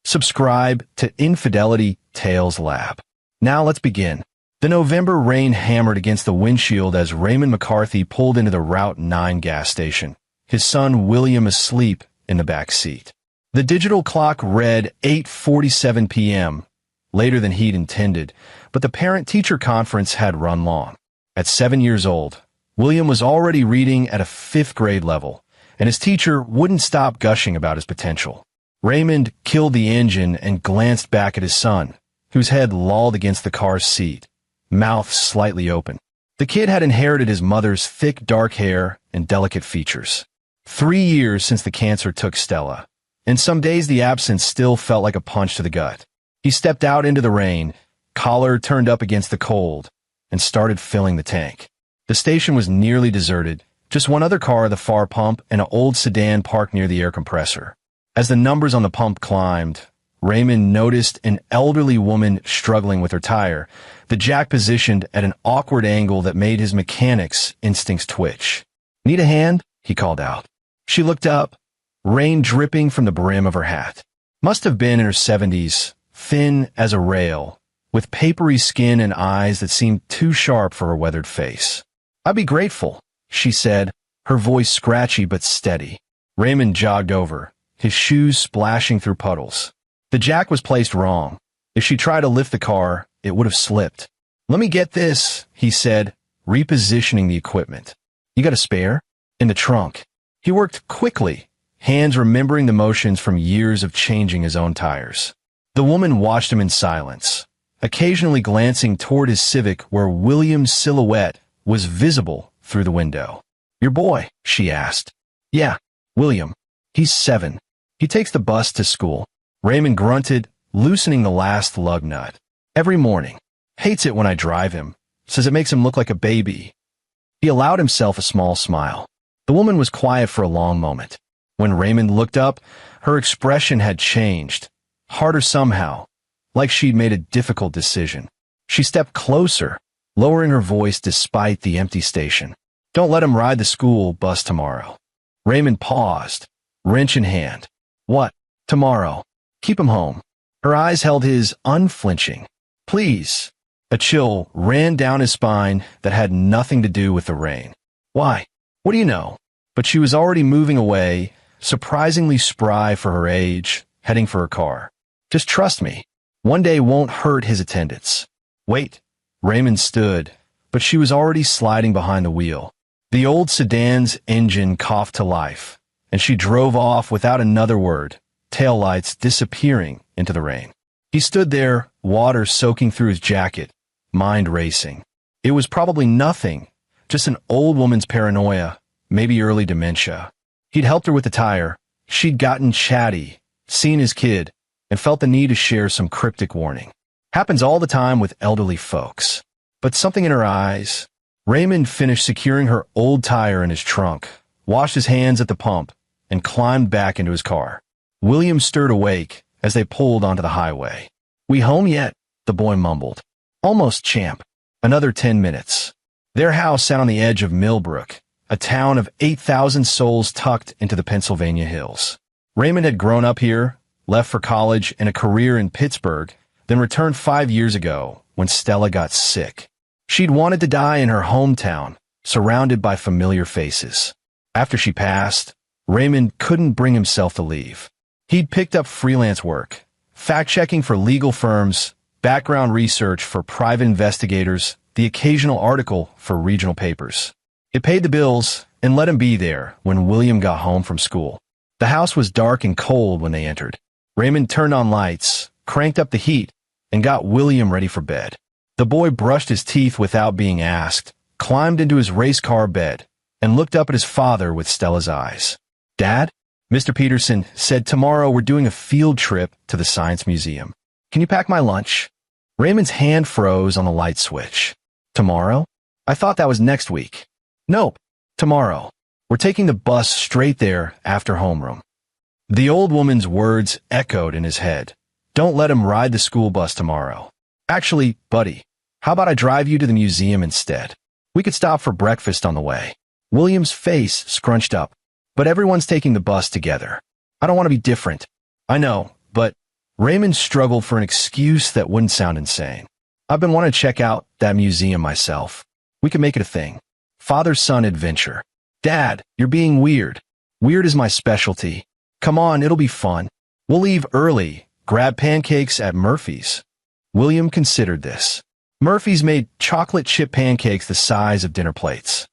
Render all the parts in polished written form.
Subscribe to Infidelity Tales Lab. Now let's begin. The November rain hammered against the windshield as Raymond McCarthy pulled into the Route 9 gas station, his son William asleep in the back seat. The digital clock read 8:47 p.m., later than he'd intended, but the parent-teacher conference had run long. At 7 years old, William was already reading at a 5th grade level, and his teacher wouldn't stop gushing about his potential. Raymond killed the engine and glanced back at his son, whose head lolled against the car's seat, mouth slightly open. The kid had inherited his mother's thick dark hair and delicate features. 3 years since the cancer took Stella, and some days the absence still felt like a punch to the gut. He stepped out into the rain, collar turned up against the cold, and started filling the tank. The station was nearly deserted, just one other car at the far pump and an old sedan parked near the air compressor. As the numbers on the pump climbed, Raymond noticed an elderly woman struggling with her tire, the jack positioned at an awkward angle that made his mechanic's instincts twitch. "Need a hand?" he called out. She looked up, rain dripping from the brim of her hat. Must have been in her 70s, thin as a rail, with papery skin and eyes that seemed too sharp for her weathered face. "I'd be grateful," she said, her voice scratchy but steady. Raymond jogged over, his shoes splashing through puddles. The jack was placed wrong. If she tried to lift the car, it would have slipped. "Let me get this," he said, repositioning the equipment. "You got a spare?" "In the trunk." He worked quickly, hands remembering the motions from years of changing his own tires. The woman watched him in silence, occasionally glancing toward his Civic where William's silhouette was visible through the window. "Your boy?" she asked. "Yeah, William. He's 7. He takes the bus to school." Raymond grunted, loosening the last lug nut. "Every morning. Hates it when I drive him. Says it makes him look like a baby." He allowed himself a small smile. The woman was quiet for a long moment. When Raymond looked up, her expression had changed, harder somehow, like she'd made a difficult decision. She stepped closer, lowering her voice despite the empty station. "Don't let him ride the school bus tomorrow." Raymond paused, wrench in hand. "What? Tomorrow? Keep him home." Her eyes held his, unflinching. "Please." A chill ran down his spine that had nothing to do with the rain. "Why? What do you know?" But she was already moving away, surprisingly spry for her age, heading for her car. "Just trust me. One day won't hurt his attendance." "Wait." Raymond stood, but she was already sliding behind the wheel. The old sedan's engine coughed to life, and she drove off without another word, taillights disappearing into the rain. He stood there, water soaking through his jacket, mind racing. It was probably nothing, just an old woman's paranoia, maybe early dementia. He'd helped her with the tire, she'd gotten chatty, seen his kid, and felt the need to share some cryptic warning. Happens all the time with elderly folks. But something in her eyes. Raymond finished securing her old tire in his trunk, washed his hands at the pump, and climbed back into his car. William stirred awake as they pulled onto the highway. "We home yet?" the boy mumbled. "Almost, champ. Another 10 minutes." Their house sat on the edge of Millbrook, a town of 8,000 souls tucked into the Pennsylvania hills. Raymond had grown up here, left for college and a career in Pittsburgh, then returned 5 years ago when Stella got sick. She'd wanted to die in her hometown, surrounded by familiar faces. After she passed, Raymond couldn't bring himself to leave. He'd picked up freelance work, fact-checking for legal firms, background research for private investigators, the occasional article for regional papers. It paid the bills and let him be there when William got home from school. The house was dark and cold when they entered. Raymond turned on lights, cranked up the heat, and got William ready for bed. The boy brushed his teeth without being asked, climbed into his race car bed, and looked up at his father with Stella's eyes. "Dad?" Mr. Peterson said, "Tomorrow we're doing a field trip to the Science Museum. Can you pack my lunch?" Raymond's hand froze on the light switch. "Tomorrow? I thought that was next week." "Nope, tomorrow. We're taking the bus straight there after homeroom." The old woman's words echoed in his head. "Don't let him ride the school bus tomorrow. Actually, buddy, how about I drive you to the museum instead? We could stop for breakfast on the way." William's face scrunched up. "But everyone's taking the bus together. I don't want to be different." "I know, but..." Raymond struggled for an excuse that wouldn't sound insane. I've been wanting to check out that museum myself. We could make it a thing. Father-son adventure. Dad, you're being weird. Weird is my specialty. Come on, it'll be fun. We'll leave early. Grab pancakes at Murphy's. William considered this. Murphy's made chocolate chip pancakes the size of dinner plates.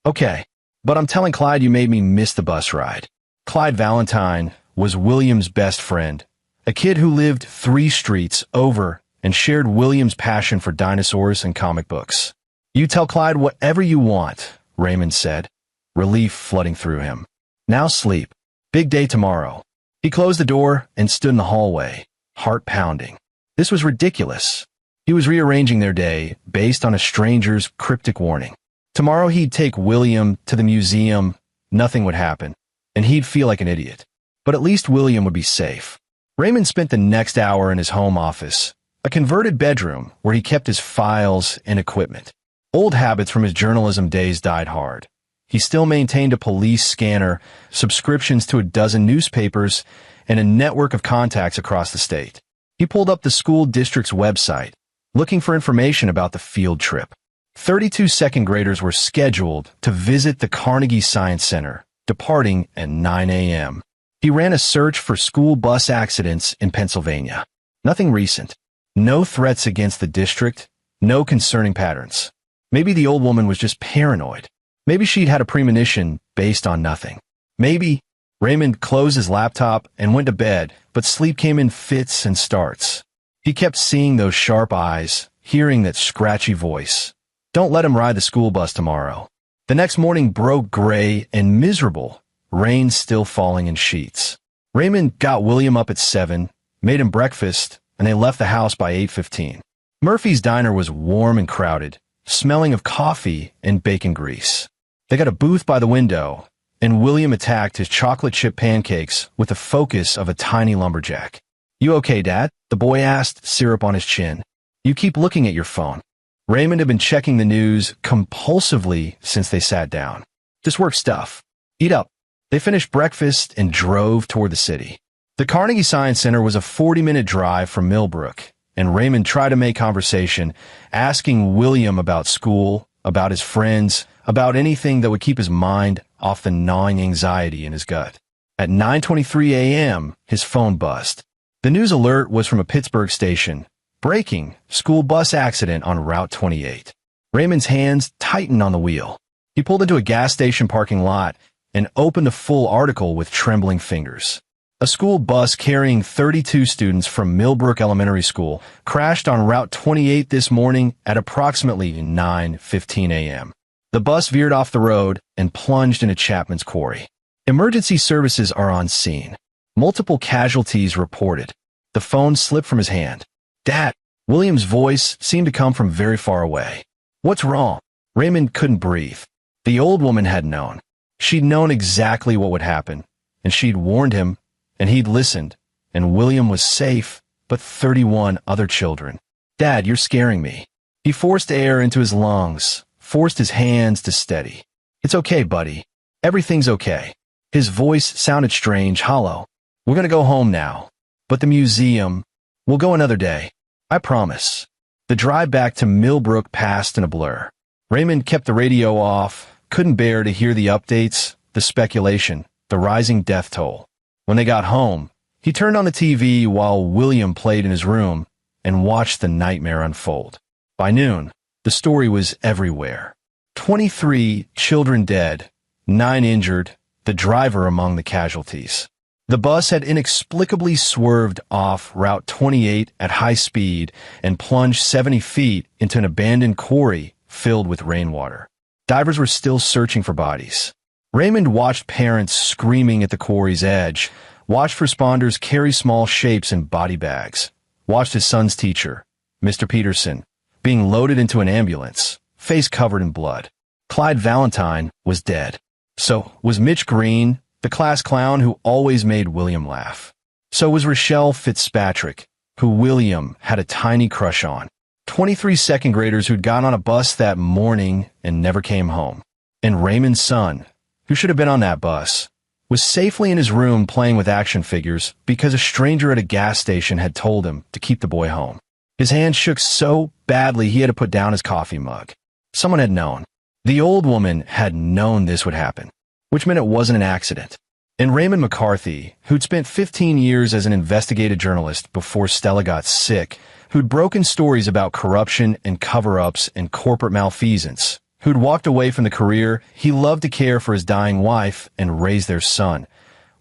Okay, but I'm telling Clyde you made me miss the bus ride. Clyde Valentine was William's best friend, a kid who lived 3 streets over and shared William's passion for dinosaurs and comic books. You tell Clyde whatever you want, Raymond said, relief flooding through him. Now sleep. Big day tomorrow. He closed the door and stood in the hallway, heart pounding. This was ridiculous. He was rearranging their day based on a stranger's cryptic warning. Tomorrow he'd take William to the museum, nothing would happen, and he'd feel like an idiot. But at least William would be safe. Raymond spent the next hour in his home office, a converted bedroom where he kept his files and equipment. Old habits from his journalism days died hard. He still maintained a police scanner, subscriptions to a dozen newspapers, and a network of contacts across the state. He pulled up the school district's website, looking for information about the field trip. 32 second graders were scheduled to visit the Carnegie Science Center, departing at 9 a.m. He ran a search for school bus accidents in Pennsylvania. Nothing recent. No threats against the district. No concerning patterns. Maybe the old woman was just paranoid. Maybe she'd had a premonition based on nothing. Maybe. Raymond closed his laptop and went to bed, but sleep came in fits and starts. He kept seeing those sharp eyes, hearing that scratchy voice. Don't let him ride the school bus tomorrow. The next morning broke gray and miserable, rain still falling in sheets. Raymond got William up at 7, made him breakfast, and they left the house by 8:15. Murphy's diner was warm and crowded, smelling of coffee and bacon grease. They got a booth by the window, and William attacked his chocolate chip pancakes with the focus of a tiny lumberjack. You okay, Dad? The boy asked, syrup on his chin. You keep looking at your phone. Raymond had been checking the news compulsively since they sat down. Just work stuff. Eat up. They finished breakfast and drove toward the city. The Carnegie Science Center was a 40-minute drive from Millbrook, and Raymond tried to make conversation, asking William about school, about his friends, about anything that would keep his mind off the gnawing anxiety in his gut. At 9:23 a.m., his phone buzzed. The news alert was from a Pittsburgh station. Breaking, school bus accident on Route 28. Raymond's hands tightened on the wheel. He pulled into a gas station parking lot and opened a full article with trembling fingers. A school bus carrying 32 students from Millbrook Elementary School crashed on Route 28 this morning at approximately 9:15 a.m. The bus veered off the road and plunged into Chapman's Quarry. Emergency services are on scene. Multiple casualties reported. The phone slipped from his hand. Dad, William's voice seemed to come from very far away. What's wrong? Raymond couldn't breathe. The old woman had known. She'd known exactly what would happen, and she'd warned him, and he'd listened, and William was safe, but 31 other children. Dad, you're scaring me. He forced air into his lungs, forced his hands to steady. It's okay, buddy. Everything's okay. His voice sounded strange, hollow. We're gonna go home now. But the museum, we'll go another day. I promise. The drive back to Millbrook passed in a blur. Raymond kept the radio off, couldn't bear to hear the updates, the speculation, the rising death toll. When they got home, he turned on the TV while William played in his room and watched the nightmare unfold. By noon, the story was everywhere. 23 children dead, 9 injured, the driver among the casualties. The bus had inexplicably swerved off Route 28 at high speed and plunged 70 feet into an abandoned quarry filled with rainwater. Divers were still searching for bodies. Raymond watched parents screaming at the quarry's edge, watched responders carry small shapes in body bags, watched his son's teacher, Mr. Peterson, being loaded into an ambulance, face covered in blood. Clyde Valentine was dead. So was Mitch Green, the class clown who always made William laugh. So was Rochelle Fitzpatrick, who William had a tiny crush on. 23 second graders who'd gone on a bus that morning and never came home. And Raymond's son, who should have been on that bus, was safely in his room playing with action figures because a stranger at a gas station had told him to keep the boy home. His hand shook so badly he had to put down his coffee mug. Someone had known. The old woman had known this would happen, which meant it wasn't an accident. And Raymond McCarthy, who'd spent 15 years as an investigative journalist before Stella got sick, who'd broken stories about corruption and cover-ups and corporate malfeasance, who'd walked away from the career he loved to care for his dying wife and raise their son.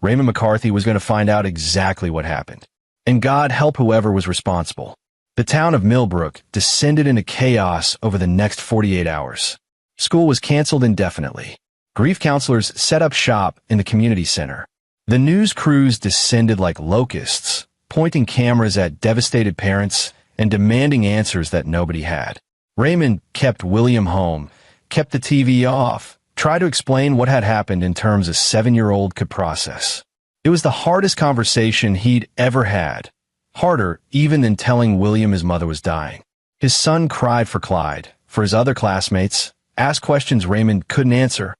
Raymond McCarthy was going to find out exactly what happened. And God help whoever was responsible. The town of Millbrook descended into chaos over the next 48 hours. School was canceled indefinitely. Grief counselors set up shop in the community center. The news crews descended like locusts, pointing cameras at devastated parents and demanding answers that nobody had. Raymond kept William home, kept the TV off, tried to explain what had happened in terms a 7-year-old could process. It was the hardest conversation he'd ever had, harder even than telling William his mother was dying. His son cried for Clyde, for his other classmates, asked questions Raymond couldn't answer.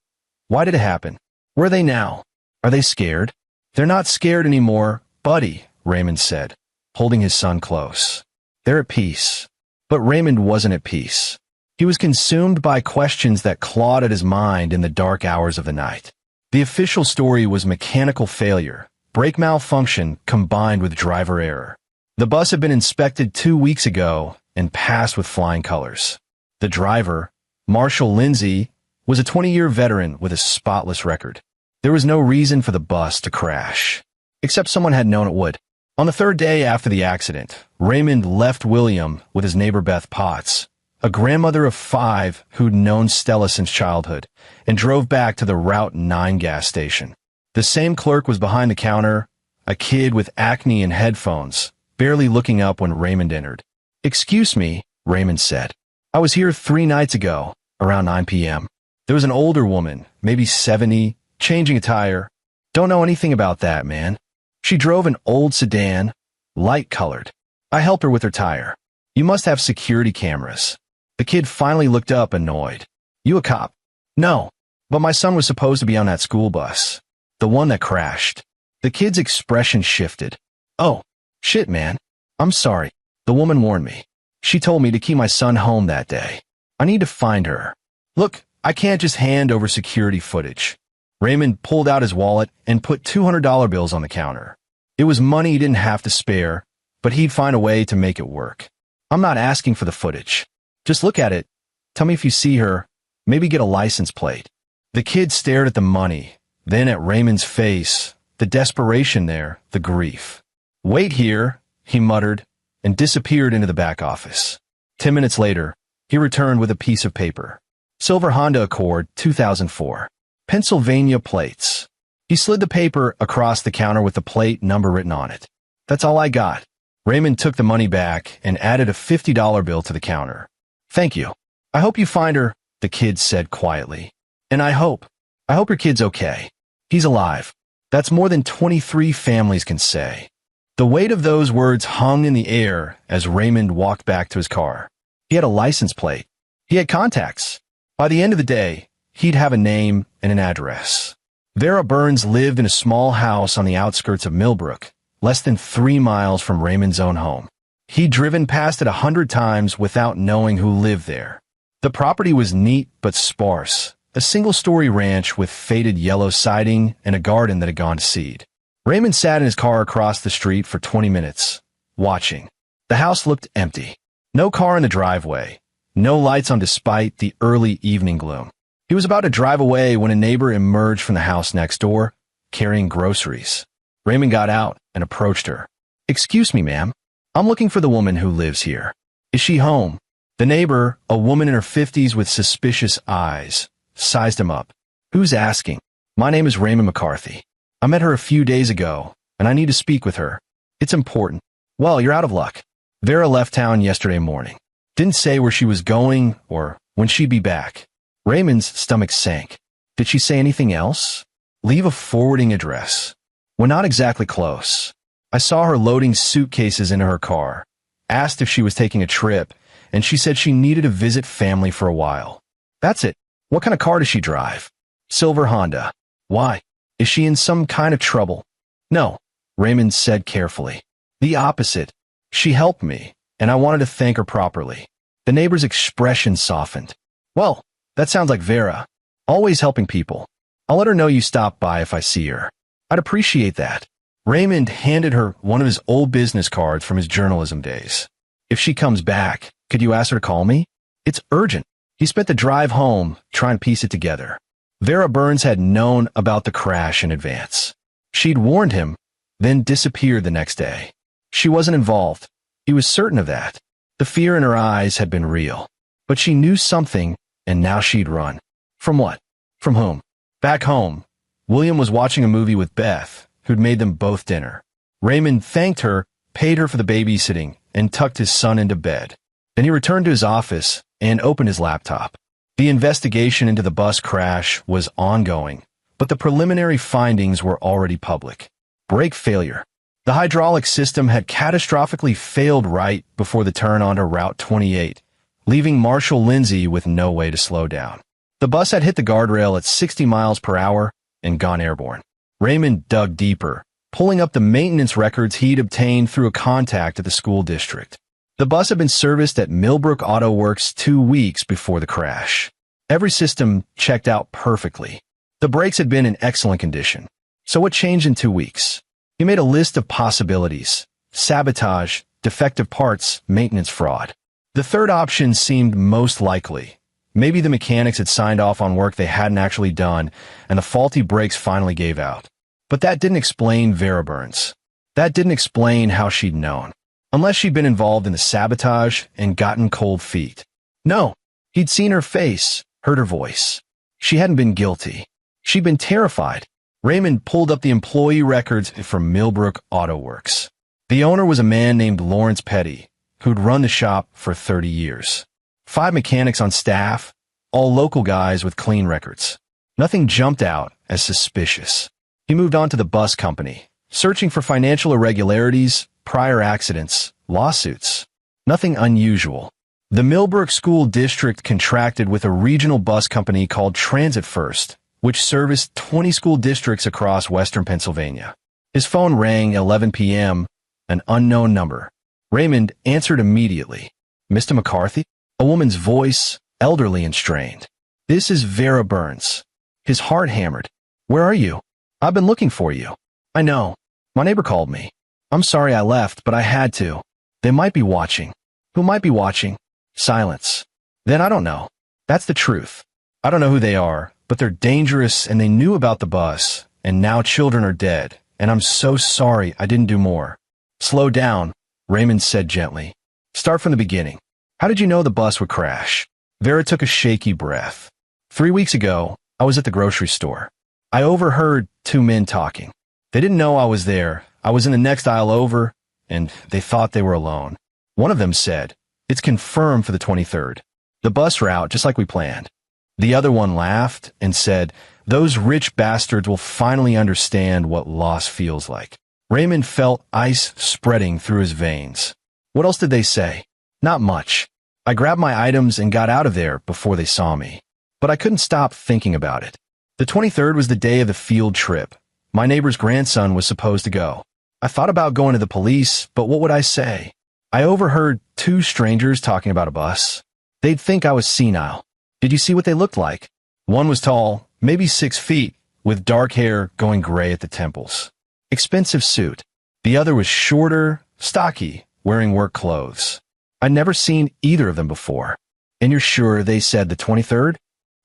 Why did it happen? Where are they now? Are they scared? They're not scared anymore, buddy, Raymond said, holding his son close. They're at peace. But Raymond wasn't at peace. He was consumed by questions that clawed at his mind in the dark hours of the night. The official story was mechanical failure, brake malfunction combined with driver error. The bus had been inspected 2 weeks ago and passed with flying colors. The driver, Marshall Lindsay, was a 20-year veteran with a spotless record. There was no reason for the bus to crash, except someone had known it would. On the third day after the accident, Raymond left William with his neighbor Beth Potts, a grandmother of 5 who'd known Stella since childhood, and drove back to the Route 9 gas station. The same clerk was behind the counter, a kid with acne and headphones, barely looking up when Raymond entered. "Excuse me," Raymond said. "I was here 3 nights ago, around 9 p.m. There was an older woman, maybe 70, changing a tire. Don't know anything about that, man. She drove an old sedan, light-colored. I helped her with her tire. You must have security cameras." The kid finally looked up, annoyed. "You a cop?" "No, but my son was supposed to be on that school bus. The one that crashed." The kid's expression shifted. "Oh, shit, man. I'm sorry. The woman warned me. She told me to keep my son home that day. I need to find her. Look, I can't just hand over security footage." Raymond pulled out his wallet and put $200 bills on the counter. It was money he didn't have to spare, but he'd find a way to make it work. "I'm not asking for the footage. Just look at it. Tell me if you see her. Maybe get a license plate." The kid stared at the money, then at Raymond's face, the desperation there, the grief. "Wait here," he muttered, and disappeared into the back office. 10 minutes later, he returned with a piece of paper. Silver Honda Accord, 2004. Pennsylvania plates. He slid the paper across the counter with the plate number written on it. "That's all I got." Raymond took the money back and added a $50 bill to the counter. "Thank you. I hope you find her," the kid said quietly. "And I hope your kid's okay. He's alive." That's more than 23 families can say. The weight of those words hung in the air as Raymond walked back to his car. He had a license plate. He had contacts. By the end of the day, he'd have a name and an address. Vera Burns lived in a small house on the outskirts of Millbrook, less than 3 miles from Raymond's own home. He'd driven past it 100 times without knowing who lived there. The property was neat but sparse, a single-story ranch with faded yellow siding and a garden that had gone to seed. Raymond sat in his car across the street for 20 minutes, watching. The house looked empty. No car in the driveway. No lights on despite the early evening gloom. He was about to drive away when a neighbor emerged from the house next door, carrying groceries. Raymond got out and approached her. "Excuse me, ma'am. I'm looking for the woman who lives here. Is she home?" The neighbor, a woman in her 50s with suspicious eyes, sized him up. "Who's asking?" "My name is Raymond McCarthy. I met her a few days ago, and I need to speak with her. It's important." "Well, you're out of luck. Vera left town yesterday morning. Didn't say where she was going or when she'd be back." Raymond's stomach sank. "Did she say anything else?" "Leave a forwarding address." "We're not exactly close. I saw her loading suitcases into her car, asked if she was taking a trip, and she said she needed to visit family for a while." "That's it. What kind of car does she drive?" "Silver Honda." "Why?" Is she in some kind of trouble? No, Raymond said carefully. The opposite. She helped me, and I wanted to thank her properly. The neighbor's expression softened. Well, that sounds like Vera. Always helping people. I'll let her know you stopped by if I see her. I'd appreciate that. Raymond handed her one of his old business cards from his journalism days. If she comes back, could you ask her to call me? It's urgent. He spent the drive home trying to piece it together. Vera Burns had known about the crash in advance. She'd warned him, then disappeared the next day. She wasn't involved. He was certain of that. The fear in her eyes had been real. But she knew something, and now she'd run. From what? From whom? Back home, William was watching a movie with Beth, who'd made them both dinner. Raymond thanked her, paid her for the babysitting, and tucked his son into bed. Then he returned to his office and opened his laptop. The investigation into the bus crash was ongoing, but the preliminary findings were already public. Brake failure. The hydraulic system had catastrophically failed right before the turn onto Route 28, leaving Marshall Lindsay with no way to slow down. The bus had hit the guardrail at 60 miles per hour and gone airborne. Raymond dug deeper, pulling up the maintenance records he'd obtained through a contact at the school district. The bus had been serviced at Millbrook Auto Works 2 weeks before the crash. Every system checked out perfectly. The brakes had been in excellent condition. So what changed in 2 weeks? He made a list of possibilities: sabotage, defective parts, maintenance fraud. The third option seemed most likely. Maybe the mechanics had signed off on work they hadn't actually done, and the faulty brakes finally gave out. But that didn't explain Vera Burns. That didn't explain how she'd known. Unless she'd been involved in the sabotage and gotten cold feet. No, he'd seen her face, heard her voice. She hadn't been guilty. She'd been terrified. Raymond pulled up the employee records from Millbrook Auto Works. The owner was a man named Lawrence Petty, who'd run the shop for 30 years. 5 mechanics on staff, all local guys with clean records. Nothing jumped out as suspicious. He moved on to the bus company, searching for financial irregularities, prior accidents, lawsuits. Nothing unusual. The Millbrook School District contracted with a regional bus company called Transit First, which serviced 20 school districts across western Pennsylvania. His phone rang at 11 p.m., an unknown number. Raymond answered immediately. Mr. McCarthy? A woman's voice, elderly and strained. This is Vera Burns. His heart hammered. Where are you? I've been looking for you. I know. My neighbor called me. I'm sorry I left, but I had to. They might be watching. Who might be watching? Silence. Then I don't know. That's the truth. I don't know who they are, but they're dangerous and they knew about the bus, and now children are dead, and I'm so sorry I didn't do more. Slow down, Raymond said gently. Start from the beginning. How did you know the bus would crash? Vera took a shaky breath. 3 weeks ago, I was at the grocery store. I overheard 2 men talking. They didn't know I was there. I was in the next aisle over, and they thought they were alone. One of them said, "It's confirmed for the 23rd. The bus route, just like we planned." The other one laughed and said, "Those rich bastards will finally understand what loss feels like." Raymond felt ice spreading through his veins. What else did they say? Not much. I grabbed my items and got out of there before they saw me. But I couldn't stop thinking about it. The 23rd was the day of the field trip. My neighbor's grandson was supposed to go. I thought about going to the police, but what would I say? I overheard 2 strangers talking about a bus. They'd think I was senile. Did you see what they looked like? One was tall, maybe 6 feet, with dark hair going gray at the temples. Expensive suit. The other was shorter, stocky, wearing work clothes. I'd never seen either of them before. And you're sure they said the 23rd?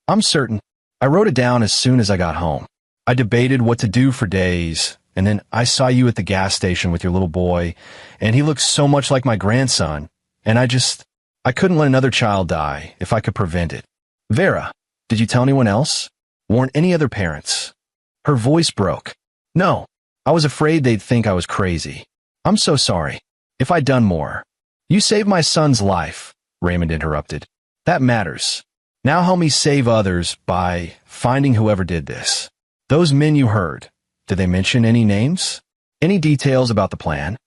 I'm certain. I wrote it down as soon as I got home. I debated what to do for days, and then I saw you at the gas station with your little boy, and he looked so much like my grandson, and I couldn't let another child die if I could prevent it. Vera, did you tell anyone else? Warn any other parents? Her voice broke. No, I was afraid they'd think I was crazy. I'm so sorry. If I'd done more. You saved my son's life, Raymond interrupted. That matters. Now help me save others by finding whoever did this. Those men you heard, did they mention any names? Any details about the plan?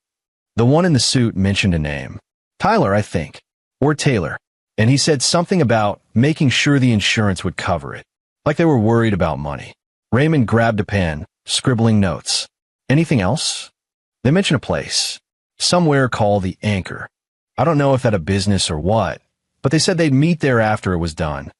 The one in the suit mentioned a name. Tyler, I think. Or Taylor. And he said something about making sure the insurance would cover it. Like they were worried about money. Raymond grabbed a pen, scribbling notes. Anything else? They mention a place, somewhere called the Anchor. I don't know if that a business or what, but they said they'd meet there after it was done.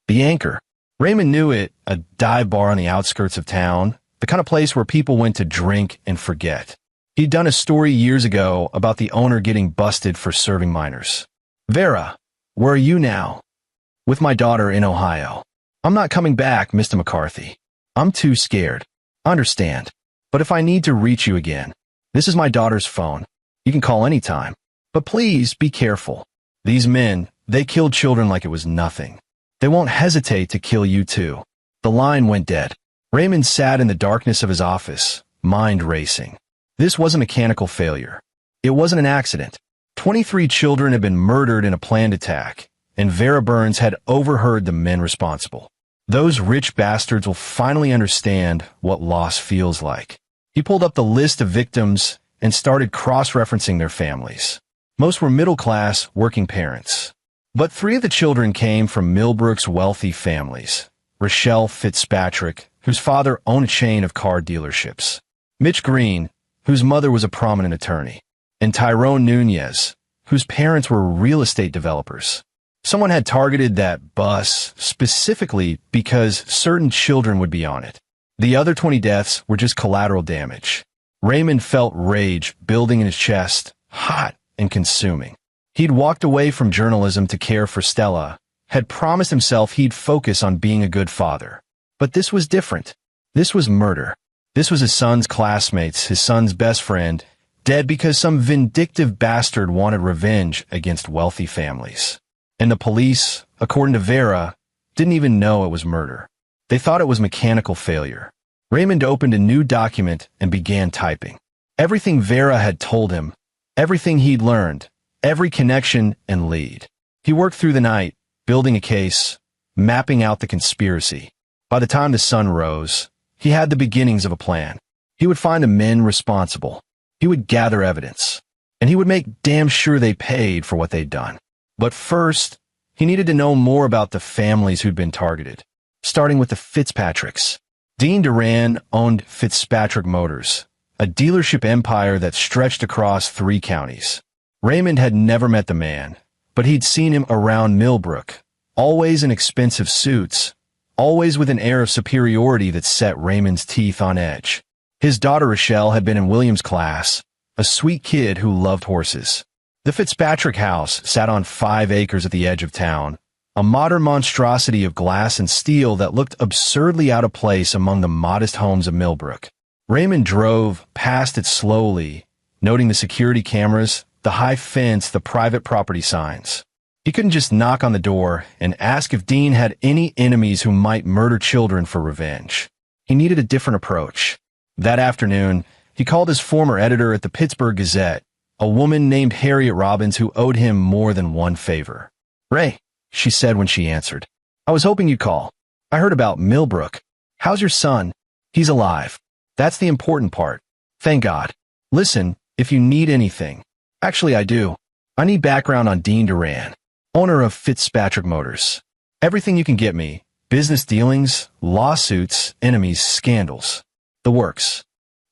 The Anchor. Raymond knew it, a dive bar on the outskirts of town, the kind of place where people went to drink and forget. He'd done a story years ago about the owner getting busted for serving minors. Vera, where are you now? With my daughter in Ohio. I'm not coming back, Mr. McCarthy. I'm too scared. Understand. But if I need to reach you again, this is my daughter's phone. You can call anytime. But please be careful. These men, they killed children like it was nothing. They won't hesitate to kill you too. The line went dead. Raymond sat in the darkness of his office, mind racing. This was a mechanical failure. It wasn't an accident. 23 children had been murdered in a planned attack, and Vera Burns had overheard the men responsible. Those rich bastards will finally understand what loss feels like. He pulled up the list of victims and started cross-referencing their families. Most were middle-class, working parents. But 3 of the children came from Millbrook's wealthy families. Rochelle Fitzpatrick, whose father owned a chain of car dealerships. Mitch Green, whose mother was a prominent attorney. And Tyrone Nunez, whose parents were real estate developers. Someone had targeted that bus specifically because certain children would be on it. The other 20 deaths were just collateral damage. Raymond felt rage building in his chest, hot and consuming. He'd walked away from journalism to care for Stella, had promised himself he'd focus on being a good father. But this was different. This was murder. This was his son's classmates, his son's best friend, dead because some vindictive bastard wanted revenge against wealthy families. And the police, according to Vera, didn't even know it was murder. They thought it was mechanical failure. Raymond opened a new document and began typing. Everything Vera had told him, everything he'd learned, every connection and lead. He worked through the night, building a case, mapping out the conspiracy. By the time the sun rose, he had the beginnings of a plan. He would find the men responsible. He would gather evidence. And he would make damn sure they paid for what they'd done. But first, he needed to know more about the families who'd been targeted, starting with the Fitzpatricks. Dean Duran owned Fitzpatrick Motors, a dealership empire that stretched across 3 counties. Raymond had never met the man, but he'd seen him around Millbrook, always in expensive suits, always with an air of superiority that set Raymond's teeth on edge. His daughter Rochelle had been in William's class, a sweet kid who loved horses. The Fitzpatrick house sat on 5 acres at the edge of town, a modern monstrosity of glass and steel that looked absurdly out of place among the modest homes of Millbrook. Raymond drove past it slowly, noting the security cameras, the high fence, the private property signs. He couldn't just knock on the door and ask if Dean had any enemies who might murder children for revenge. He needed a different approach. That afternoon, he called his former editor at the Pittsburgh Gazette, a woman named Harriet Robbins who owed him more than one favor. "Ray," she said when she answered, "I was hoping you'd call. I heard about Millbrook. How's your son?" "He's alive. That's the important part. Thank God. Listen, if you need anything." "Actually, I do. I need background on Dean Duran, owner of Fitzpatrick Motors. Everything you can get me. Business dealings, lawsuits, enemies, scandals. The works."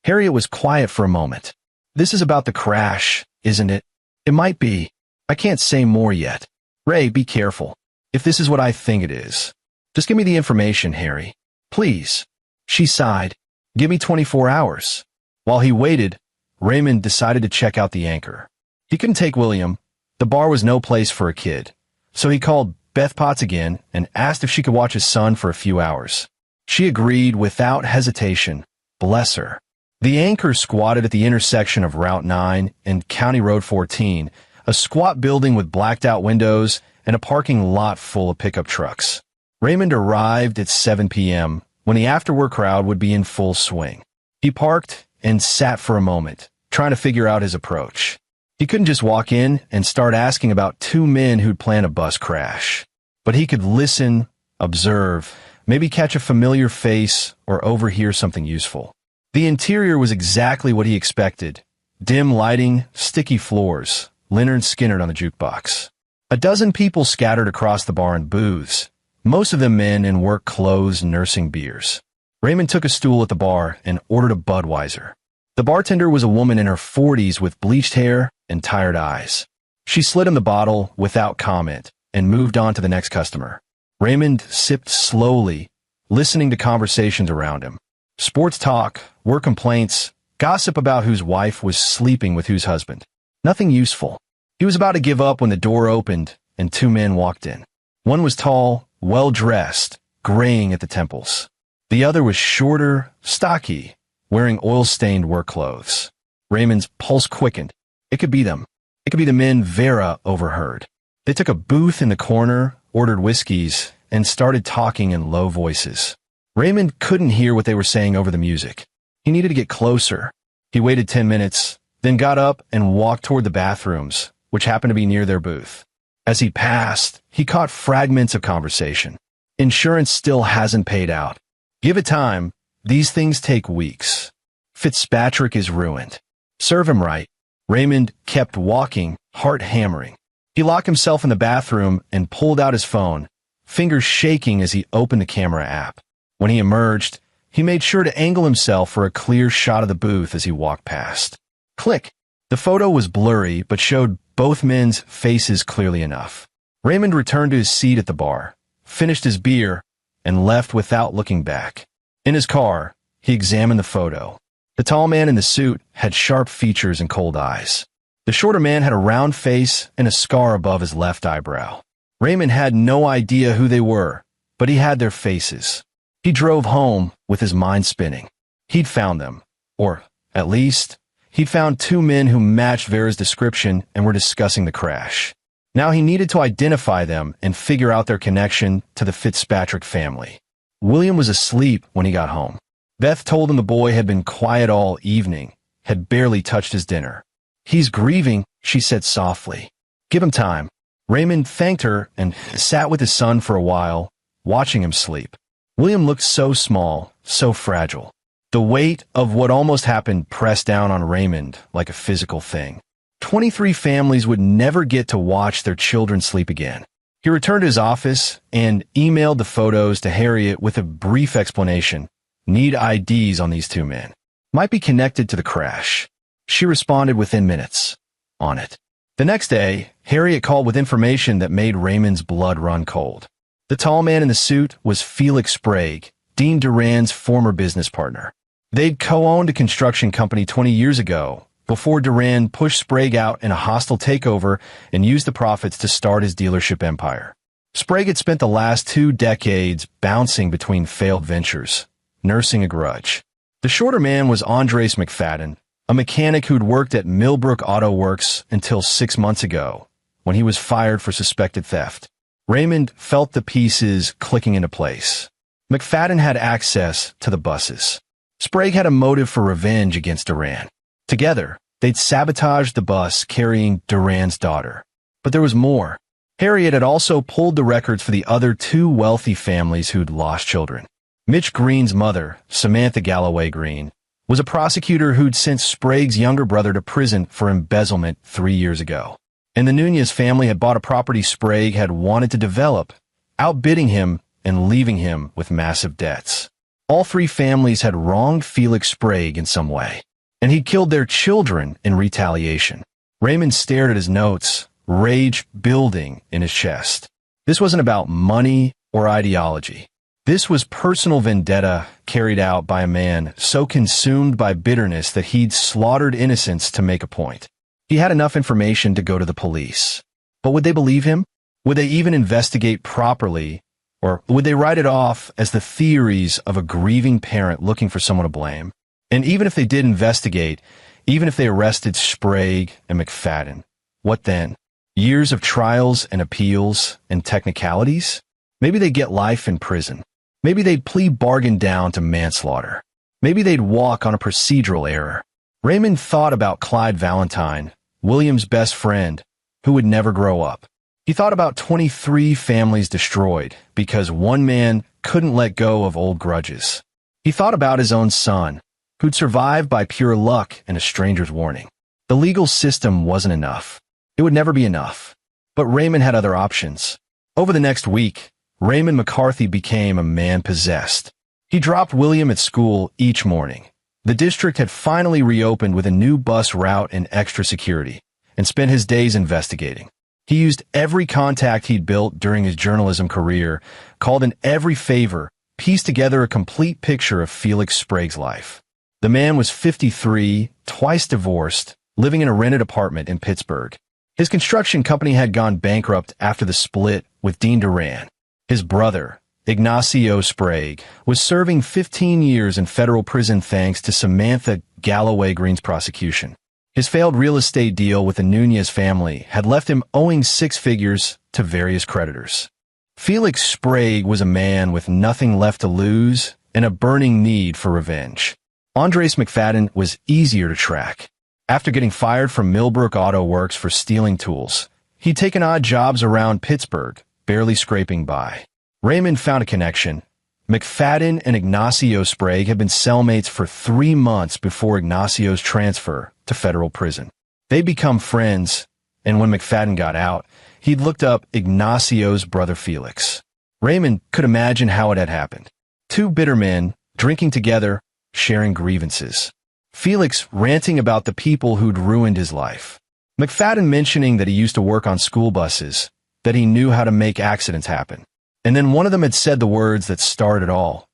Harriet was quiet for a moment. "This is about the crash, isn't it?" "It might be. I can't say more yet. Ray, be careful. If this is what I think it is. Just give me the information, Harry. Please." She sighed. "Give me 24 hours. While he waited, Raymond decided to check out the Anchor. He couldn't take William. The bar was no place for a kid. So he called Beth Potts again and asked if she could watch his son for a few hours. She agreed without hesitation. Bless her. The Anchor squatted at the intersection of Route 9 and County Road 14, a squat building with blacked-out windows and a parking lot full of pickup trucks. Raymond arrived at 7 p.m., when the after-work crowd would be in full swing. He parked and sat for a moment, trying to figure out his approach. He couldn't just walk in and start asking about 2 men who'd planned a bus crash. But he could listen, observe, maybe catch a familiar face or overhear something useful. The interior was exactly what he expected. Dim lighting, sticky floors, Leonard Skinner on the jukebox. A dozen people scattered across the bar in booths, most of them men in work clothes nursing beers. Raymond took a stool at the bar and ordered a Budweiser. The bartender was a woman in her 40s with bleached hair and tired eyes. She slid him the bottle without comment and moved on to the next customer. Raymond sipped slowly, listening to conversations around him. Sports talk, work complaints, gossip about whose wife was sleeping with whose husband. Nothing useful. He was about to give up when the door opened and two men walked in. One was tall, well-dressed, graying at the temples. The other was shorter, stocky, wearing oil-stained work clothes. Raymond's pulse quickened. It could be them. It could be the men Vera overheard. They took a booth in the corner, ordered whiskeys, and started talking in low voices. Raymond couldn't hear what they were saying over the music. He needed to get closer. He waited 10 minutes, then got up and walked toward the bathrooms, which happened to be near their booth. As he passed, he caught fragments of conversation. Insurance still hasn't paid out. Give it time. These things take weeks. Fitzpatrick is ruined. Serve him right. Raymond kept walking, heart hammering. He locked himself in the bathroom and pulled out his phone, fingers shaking as he opened the camera app. When he emerged, he made sure to angle himself for a clear shot of the booth as he walked past. Click. The photo was blurry but showed both men's faces clearly enough. Raymond returned to his seat at the bar, finished his beer, and left without looking back. In his car, he examined the photo. The tall man in the suit had sharp features and cold eyes. The shorter man had a round face and a scar above his left eyebrow. Raymond had no idea who they were, but he had their faces. He drove home with his mind spinning. He'd found them, or, at least, he'd found two men who matched Vera's description and were discussing the crash. Now he needed to identify them and figure out their connection to the Fitzpatrick family. William was asleep when he got home. Beth told him the boy had been quiet all evening, had barely touched his dinner. He's grieving, she said softly. Give him time. Raymond thanked her and sat with his son for a while, watching him sleep. William looked so small, so fragile. The weight of what almost happened pressed down on Raymond like a physical thing. 23 families would never get to watch their children sleep again. He returned to his office and emailed the photos to Harriet with a brief explanation. Need IDs on these two men. Might be connected to the crash. She responded within minutes. On it. The next day, Harriet called with information that made Raymond's blood run cold. The tall man in the suit was Felix Sprague, Dean Duran's former business partner. They'd co-owned a construction company 20 years ago, before Duran pushed Sprague out in a hostile takeover and used the profits to start his dealership empire. Sprague had spent the last 2 decades bouncing between failed ventures, nursing a grudge. The shorter man was Andres McFadden, a mechanic who'd worked at Millbrook Auto Works until 6 months ago, when he was fired for suspected theft. Raymond felt the pieces clicking into place. McFadden had access to the buses. Sprague had a motive for revenge against Duran. Together, they'd sabotaged the bus carrying Duran's daughter. But there was more. Harriet had also pulled the records for the other 2 wealthy families who'd lost children. Mitch Green's mother, Samantha Galloway Green, was a prosecutor who'd sent Sprague's younger brother to prison for embezzlement 3 years ago. And the Nunez family had bought a property Sprague had wanted to develop, outbidding him and leaving him with massive debts. All 3 families had wronged Felix Sprague in some way, and he'd killed their children in retaliation. Raymond stared at his notes, rage building in his chest. This wasn't about money or ideology. This was personal vendetta carried out by a man so consumed by bitterness that he'd slaughtered innocents to make a point. He had enough information to go to the police. But would they believe him? Would they even investigate properly? Or would they write it off as the theories of a grieving parent looking for someone to blame? And even if they did investigate, even if they arrested Sprague and McFadden, what then? Years of trials and appeals and technicalities? Maybe they'd get life in prison. Maybe they'd plea bargain down to manslaughter. Maybe they'd walk on a procedural error. Raymond thought about Clyde Valentine, William's best friend, who would never grow up. He thought about 23 families destroyed because one man couldn't let go of old grudges. He thought about his own son, who'd survived by pure luck and a stranger's warning. The legal system wasn't enough. It would never be enough. But Raymond had other options. Over the next week, Raymond McCarthy became a man possessed. He dropped William at school each morning. The district had finally reopened with a new bus route and extra security, and spent his days investigating. He used every contact he'd built during his journalism career, called in every favor, pieced together a complete picture of Felix Sprague's life. The man was 53, twice divorced, living in a rented apartment in Pittsburgh. His construction company had gone bankrupt after the split with Dean Duran. His brother, Ignacio Sprague, was serving 15 years in federal prison thanks to Samantha Galloway Green's prosecution. His failed real estate deal with the Nunez family had left him owing six figures to various creditors. Felix Sprague was a man with nothing left to lose and a burning need for revenge. Andres McFadden was easier to track. After getting fired from Millbrook Auto Works for stealing tools, he'd taken odd jobs around Pittsburgh, barely scraping by. Raymond found a connection. McFadden and Ignacio Sprague had been cellmates for 3 months before Ignacio's transfer to federal prison. They'd become friends, and when McFadden got out, he'd looked up Ignacio's brother Felix. Raymond could imagine how it had happened. Two bitter men, drinking together, sharing grievances. Felix ranting about the people who'd ruined his life. McFadden mentioning that he used to work on school buses, that he knew how to make accidents happen. And then one of them had said the words that started it all.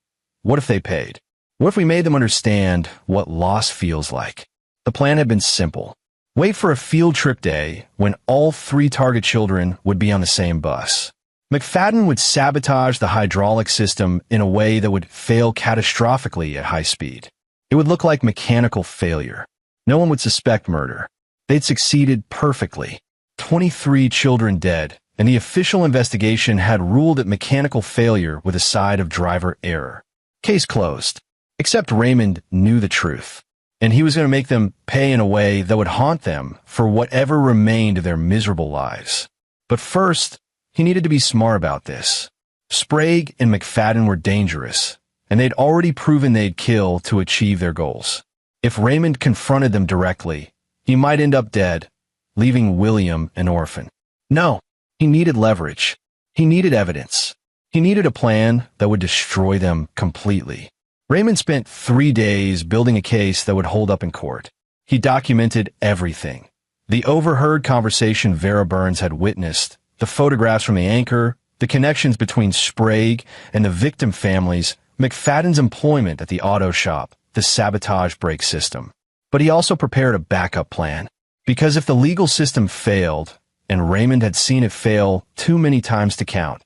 What if they paid? What if we made them understand what loss feels like? The plan had been simple. Wait for a field trip day when all 3 target children would be on the same bus. McFadden would sabotage the hydraulic system in a way that would fail catastrophically at high speed. It would look like mechanical failure. No one would suspect murder. They'd succeeded perfectly. 23 children dead, and the official investigation had ruled it mechanical failure with a side of driver error. Case closed. Except Raymond knew the truth, and he was going to make them pay in a way that would haunt them for whatever remained of their miserable lives. But first, he needed to be smart about this. Sprague and McFadden were dangerous, and they'd already proven they'd kill to achieve their goals. If Raymond confronted them directly, he might end up dead, leaving William an orphan. No. He needed leverage. He needed evidence. He needed a plan that would destroy them completely. Raymond spent 3 days building a case that would hold up in court. He documented everything. The overheard conversation Vera Burns had witnessed, the photographs from the anchor, the connections between Sprague and the victim families, McFadden's employment at the auto shop, the sabotage brake system. But he also prepared a backup plan. Because if the legal system failed, and Raymond had seen it fail too many times to count,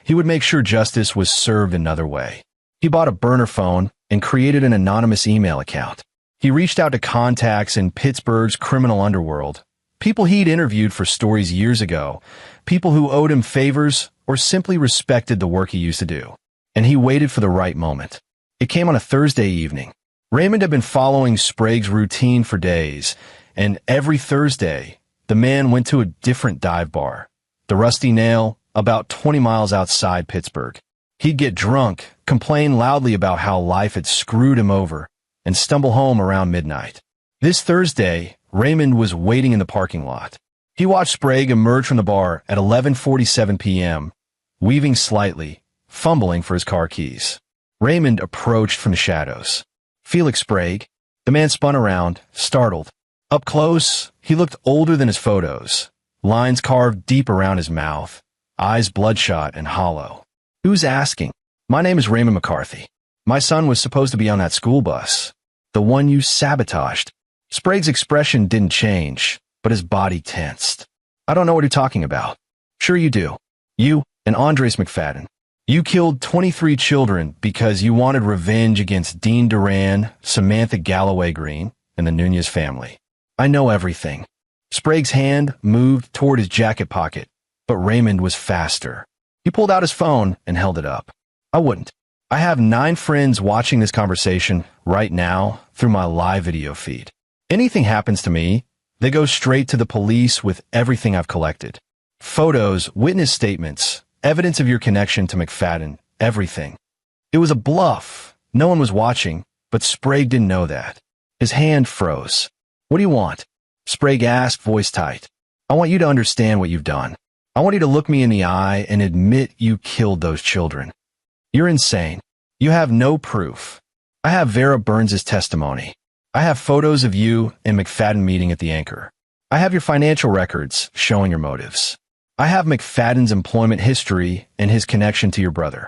he would make sure justice was served another way. He bought a burner phone and created an anonymous email account. He reached out to contacts in Pittsburgh's criminal underworld, people he'd interviewed for stories years ago, people who owed him favors or simply respected the work he used to do. And he waited for the right moment. It came on a Thursday evening. Raymond had been following Sprague's routine for days, and every Thursday, the man went to a different dive bar, the Rusty Nail, about 20 miles outside Pittsburgh. He'd get drunk, complain loudly about how life had screwed him over, and stumble home around midnight. This Thursday, Raymond was waiting in the parking lot. He watched Sprague emerge from the bar at 11:47 p.m., weaving slightly, fumbling for his car keys. Raymond approached from the shadows. Felix Sprague. The man spun around, startled. Up close, he looked older than his photos, lines carved deep around his mouth, eyes bloodshot and hollow. Who's asking? My name is Raymond McCarthy. My son was supposed to be on that school bus, the one you sabotaged. Sprague's expression didn't change, but his body tensed. I don't know what you're talking about. Sure you do. You and Andres McFadden. You killed 23 children because you wanted revenge against Dean Duran, Samantha Galloway Green, and the Nunez family. I know everything. Sprague's hand moved toward his jacket pocket, but Raymond was faster. He pulled out his phone and held it up. I wouldn't. I have 9 friends watching this conversation right now through my live video feed. Anything happens to me, they go straight to the police with everything I've collected. Photos, witness statements, evidence of your connection to McFadden, everything. It was a bluff. No one was watching, but Sprague didn't know that. His hand froze. What do you want? Sprague asked, voice tight. I want you to understand what you've done. I want you to look me in the eye and admit you killed those children. You're insane. You have no proof. I have Vera Burns's testimony. I have photos of you and McFadden meeting at the Anchor. I have your financial records showing your motives. I have McFadden's employment history and his connection to your brother.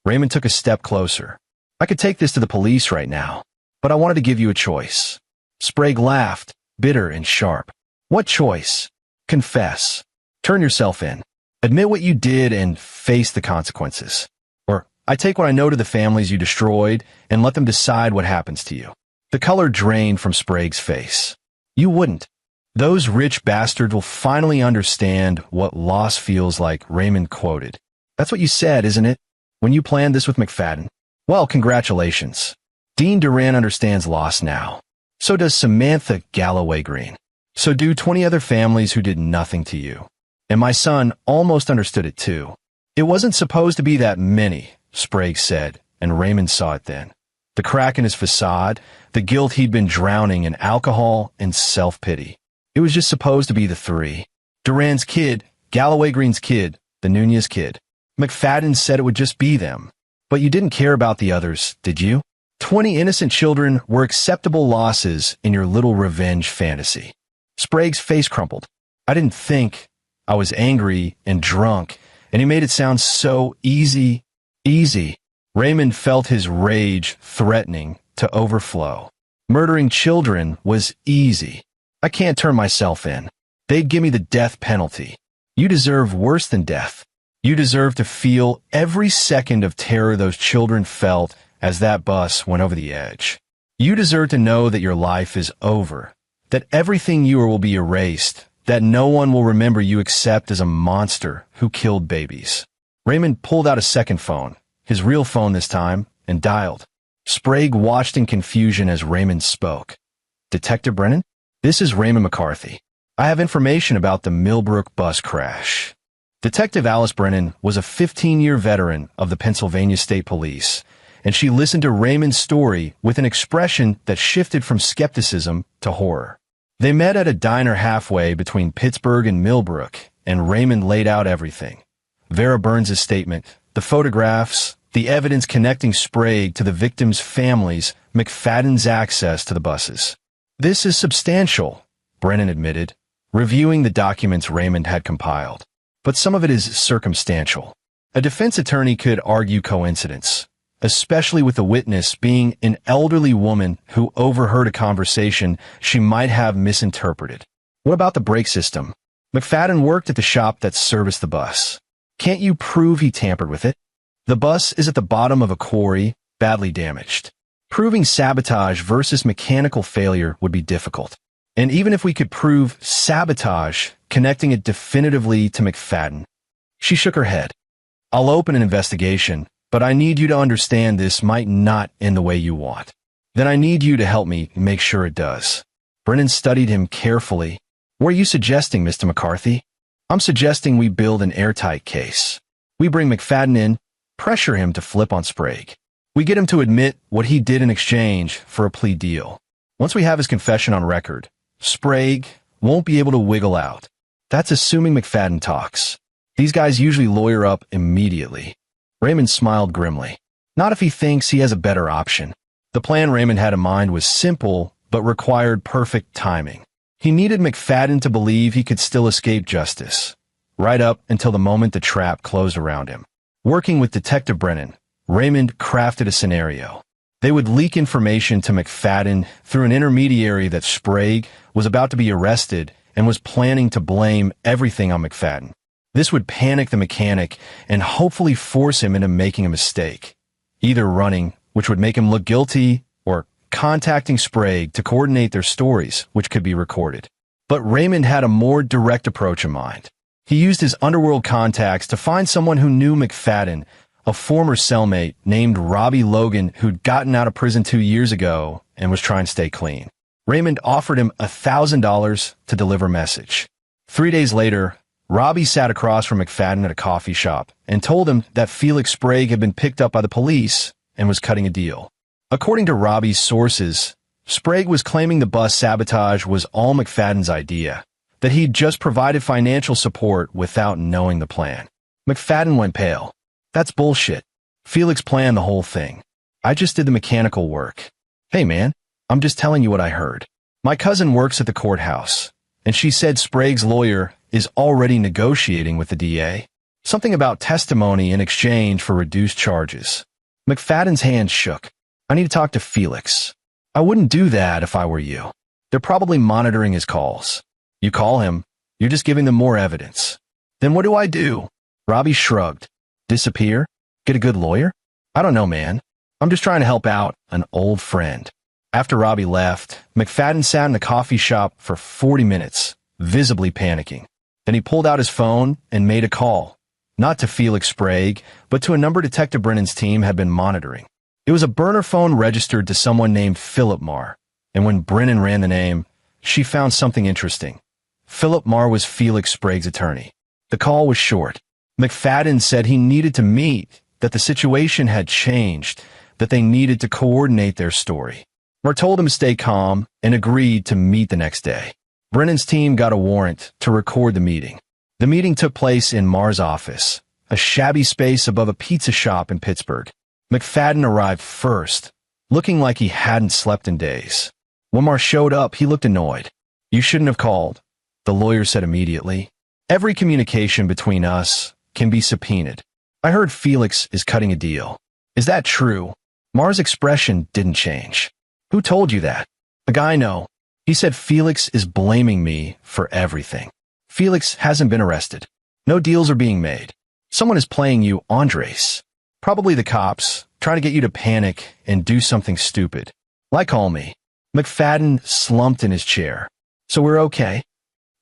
Raymond took a step closer. I could take this to the police right now, but I wanted to give you a choice. Sprague laughed, bitter and sharp. What choice? Confess. Turn yourself in. Admit what you did and face the consequences. Or, I take what I know to the families you destroyed and let them decide what happens to you. The color drained from Sprague's face. You wouldn't. Those rich bastards will finally understand what loss feels like, Raymond quoted. That's what you said, isn't it? When you planned this with McFadden? Well, congratulations. Dean Duran understands loss now. So does Samantha Galloway Green. So do 20 other families who did nothing to you. And my son almost understood it too. It wasn't supposed to be that many, Sprague said, and Raymond saw it then. The crack in his facade, the guilt he'd been drowning in alcohol and self-pity. It was just supposed to be the three. Duran's kid, Galloway Green's kid, the Nunez kid. McFadden said it would just be them. But you didn't care about the others, did you? 20 innocent children were acceptable losses in your little revenge fantasy. Sprague's face crumpled. I didn't think. I was angry and drunk, and he made it sound so easy. Easy. Raymond felt his rage threatening to overflow. Murdering children was easy. I can't turn myself in. They'd give me the death penalty. You deserve worse than death. You deserve to feel every second of terror those children felt as that bus went over the edge. You deserve to know that your life is over, that everything you are will be erased, that no one will remember you except as a monster who killed babies. Raymond pulled out a second phone, his real phone this time, and dialed. Sprague watched in confusion as Raymond spoke. Detective Brennan? This is Raymond McCarthy. I have information about the Millbrook bus crash. Detective Alice Brennan was a 15-year veteran of the Pennsylvania State Police, and she listened to Raymond's story with an expression that shifted from skepticism to horror. They met at a diner halfway between Pittsburgh and Millbrook, and Raymond laid out everything. Vera Burns' statement, the photographs, the evidence connecting Sprague to the victims' families, McFadden's access to the buses. This is substantial, Brennan admitted, reviewing the documents Raymond had compiled. But some of it is circumstantial. A defense attorney could argue coincidence, especially with the witness being an elderly woman who overheard a conversation she might have misinterpreted. What about the brake system? McFadden worked at the shop that serviced the bus. Can't you prove he tampered with it? The bus is at the bottom of a quarry, badly damaged. Proving sabotage versus mechanical failure would be difficult. And even if we could prove sabotage, connecting it definitively to McFadden. She shook her head. I'll open an investigation, but I need you to understand this might not end the way you want. Then I need you to help me make sure it does. Brennan studied him carefully. What are you suggesting, Mr. McCarthy? I'm suggesting we build an airtight case. We bring McFadden in, pressure him to flip on Sprague. We get him to admit what he did in exchange for a plea deal. Once we have his confession on record, Sprague won't be able to wiggle out. That's assuming McFadden talks. These guys usually lawyer up immediately. Raymond smiled grimly. Not if he thinks he has a better option. The plan Raymond had in mind was simple, but required perfect timing. He needed McFadden to believe he could still escape justice, right up until the moment the trap closed around him. Working with Detective Brennan, Raymond crafted a scenario. They would leak information to McFadden through an intermediary that Sprague was about to be arrested and was planning to blame everything on McFadden. This would panic the mechanic and hopefully force him into making a mistake, either running, which would make him look guilty, or contacting Sprague to coordinate their stories, which could be recorded. But Raymond had a more direct approach in mind. He used his underworld contacts to find someone who knew McFadden, a former cellmate named Robbie Logan who'd gotten out of prison 2 years ago and was trying to stay clean. Raymond offered him $1,000 to deliver a message. 3 days later, Robbie sat across from McFadden at a coffee shop and told him that Felix Sprague had been picked up by the police and was cutting a deal. According to Robbie's sources, Sprague was claiming the bus sabotage was all McFadden's idea, that he'd just provided financial support without knowing the plan. McFadden went pale. That's bullshit. Felix planned the whole thing. I just did the mechanical work. Hey man, I'm just telling you what I heard. My cousin works at the courthouse, and she said Sprague's lawyer is already negotiating with the DA. Something about testimony in exchange for reduced charges. McFadden's hand shook. I need to talk to Felix. I wouldn't do that if I were you. They're probably monitoring his calls. You call him, you're just giving them more evidence. Then what do I do? Robbie shrugged. Disappear? Get a good lawyer? I don't know, man. I'm just trying to help out an old friend. After Robbie left, McFadden sat in a coffee shop for 40 minutes, visibly panicking. Then he pulled out his phone and made a call. Not to Felix Sprague, but to a number Detective Brennan's team had been monitoring. It was a burner phone registered to someone named Philip Marr, and when Brennan ran the name, she found something interesting. Philip Marr was Felix Sprague's attorney. The call was short. McFadden said he needed to meet, that the situation had changed, that they needed to coordinate their story. Marr told him to stay calm and agreed to meet the next day. Brennan's team got a warrant to record the meeting. The meeting took place in Marr's office, a shabby space above a pizza shop in Pittsburgh. McFadden arrived first, looking like he hadn't slept in days. When Marr showed up, he looked annoyed. You shouldn't have called, the lawyer said immediately. Every communication between us can be subpoenaed. I heard Felix is cutting a deal. Is that true? Marr's expression didn't change. Who told you that? A guy I know. He said Felix is blaming me for everything. Felix hasn't been arrested. No deals are being made. Someone is playing you Andres. Probably the cops, trying to get you to panic and do something stupid. Like call me. McFadden slumped in his chair. So we're okay?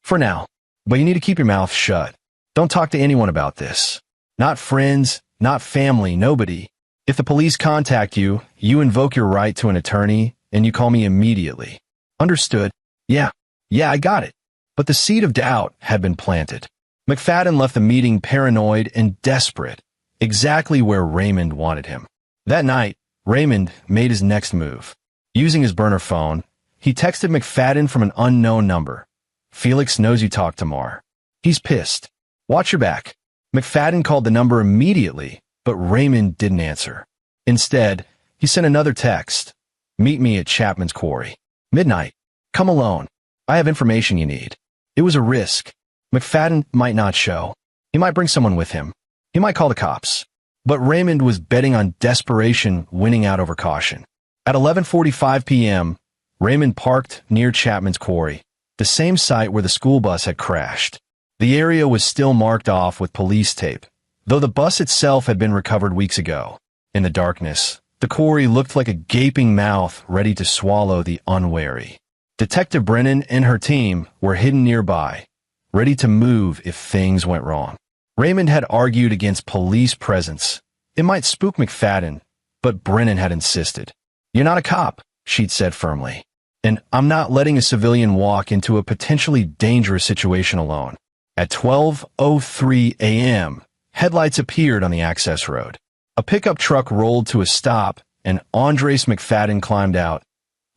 For now. But you need to keep your mouth shut. Don't talk to anyone about this. Not friends, not family, nobody. If the police contact you, you invoke your right to an attorney, and you call me immediately. Understood? Yeah, I got it. But the seed of doubt had been planted. McFadden left the meeting paranoid and desperate, exactly where Raymond wanted him. That night, Raymond made his next move. Using his burner phone, he texted McFadden from an unknown number. Felix knows you talked to Marr. He's pissed. Watch your back. McFadden called the number immediately, but Raymond didn't answer. Instead, he sent another text. Meet me at Chapman's Quarry. Midnight. Come alone. I have information you need. It was a risk. McFadden might not show. He might bring someone with him. He might call the cops. But Raymond was betting on desperation winning out over caution. At 11:45 p.m., Raymond parked near Chapman's Quarry, the same site where the school bus had crashed. The area was still marked off with police tape, though the bus itself had been recovered weeks ago. In the darkness, the quarry looked like a gaping mouth ready to swallow the unwary. Detective Brennan and her team were hidden nearby, ready to move if things went wrong. Raymond had argued against police presence. It might spook McFadden, but Brennan had insisted. You're not a cop, she'd said firmly, and I'm not letting a civilian walk into a potentially dangerous situation alone. At 12:03 a.m., headlights appeared on the access road. A pickup truck rolled to a stop, and Andres McFadden climbed out,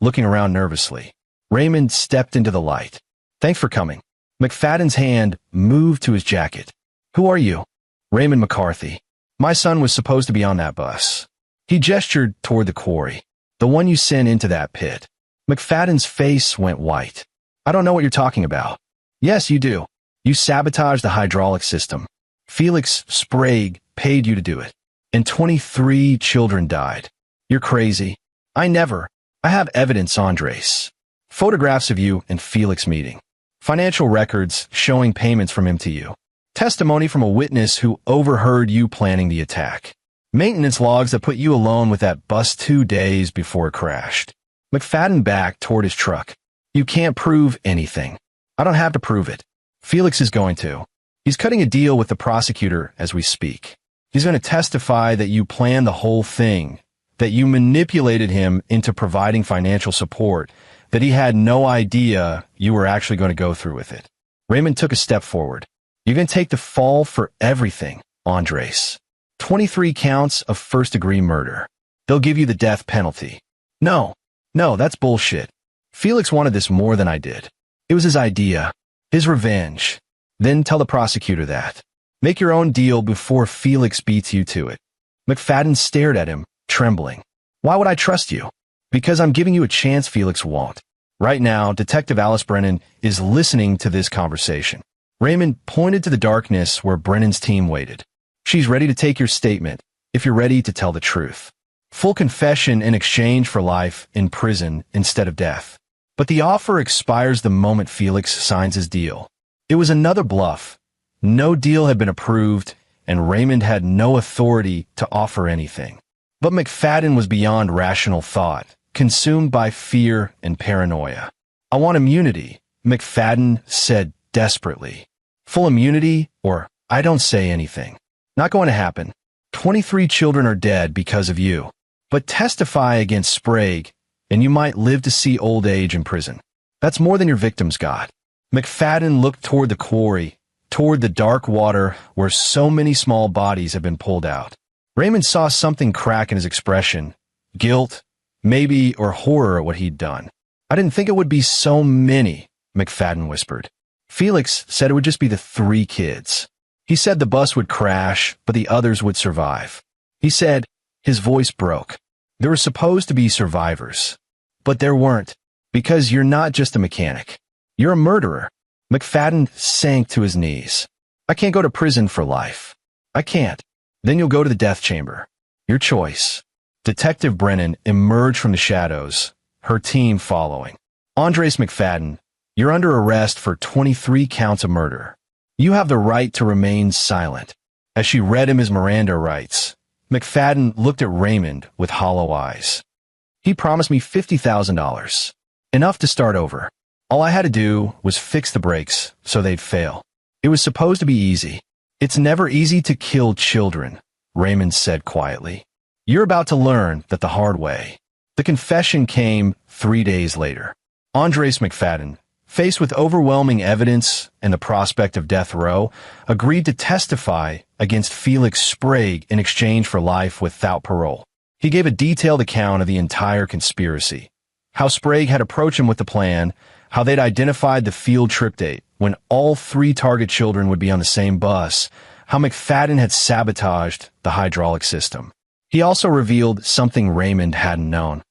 looking around nervously. Raymond stepped into the light. Thanks for coming. McFadden's hand moved to his jacket. Who are you? Raymond McCarthy. My son was supposed to be on that bus. He gestured toward the quarry. The one you sent into that pit. McFadden's face went white. I don't know what you're talking about. Yes, you do. You sabotaged the hydraulic system. Felix Sprague paid you to do it. And 23 children died. You're crazy. I have evidence, Andres. Photographs of you and Felix meeting. Financial records showing payments from him to you. Testimony from a witness who overheard you planning the attack. Maintenance logs that put you alone with that bus 2 days before it crashed. McFadden backed toward his truck. You can't prove anything. I don't have to prove it. Felix is going to. He's cutting a deal with the prosecutor as we speak. He's going to testify that you planned the whole thing, that you manipulated him into providing financial support, that he had no idea you were actually going to go through with it. Raymond took a step forward. You're going to take the fall for everything, Andres. 23 counts of first-degree murder. They'll give you the death penalty. No, that's bullshit. Felix wanted this more than I did. It was his idea, his revenge. Then tell the prosecutor that. Make your own deal before Felix beats you to it. McFadden stared at him, trembling. Why would I trust you? Because I'm giving you a chance Felix won't. Right now, Detective Alice Brennan is listening to this conversation. Raymond pointed to the darkness where Brennan's team waited. She's ready to take your statement, if you're ready to tell the truth. Full confession in exchange for life in prison instead of death. But the offer expires the moment Felix signs his deal. It was another bluff. No deal had been approved, and Raymond had no authority to offer anything. But McFadden was beyond rational thought, consumed by fear and paranoia. I want immunity, McFadden said desperately. Full immunity, or I don't say anything. Not going to happen. 23 children are dead because of you. But testify against Sprague, and you might live to see old age in prison. That's more than your victims got. McFadden looked toward the quarry, toward the dark water where so many small bodies had been pulled out. Raymond saw something crack in his expression. Guilt, maybe, or horror at what he'd done. I didn't think it would be so many, McFadden whispered. Felix said it would just be the 3 kids. He said the bus would crash, but the others would survive. He said, his voice broke. There were supposed to be survivors. But there weren't, because you're not just a mechanic. You're a murderer. McFadden sank to his knees. I can't go to prison for life. I can't. Then you'll go to the death chamber. Your choice. Detective Brennan emerged from the shadows, her team following. Andres McFadden, you're under arrest for 23 counts of murder. You have the right to remain silent. As she read him his Miranda rights, McFadden looked at Raymond with hollow eyes. He promised me $50,000. Enough to start over. All I had to do was fix the brakes so they'd fail. It was supposed to be easy. It's never easy to kill children, Raymond said quietly. You're about to learn that the hard way. The confession came 3 days later. Andres McFadden, faced with overwhelming evidence and the prospect of death row, agreed to testify against Felix Sprague in exchange for life without parole. He gave a detailed account of the entire conspiracy, how Sprague had approached him with the plan, how they'd identified the field trip date when all 3 target children would be on the same bus, how McFadden had sabotaged the hydraulic system. He also revealed something Raymond hadn't known.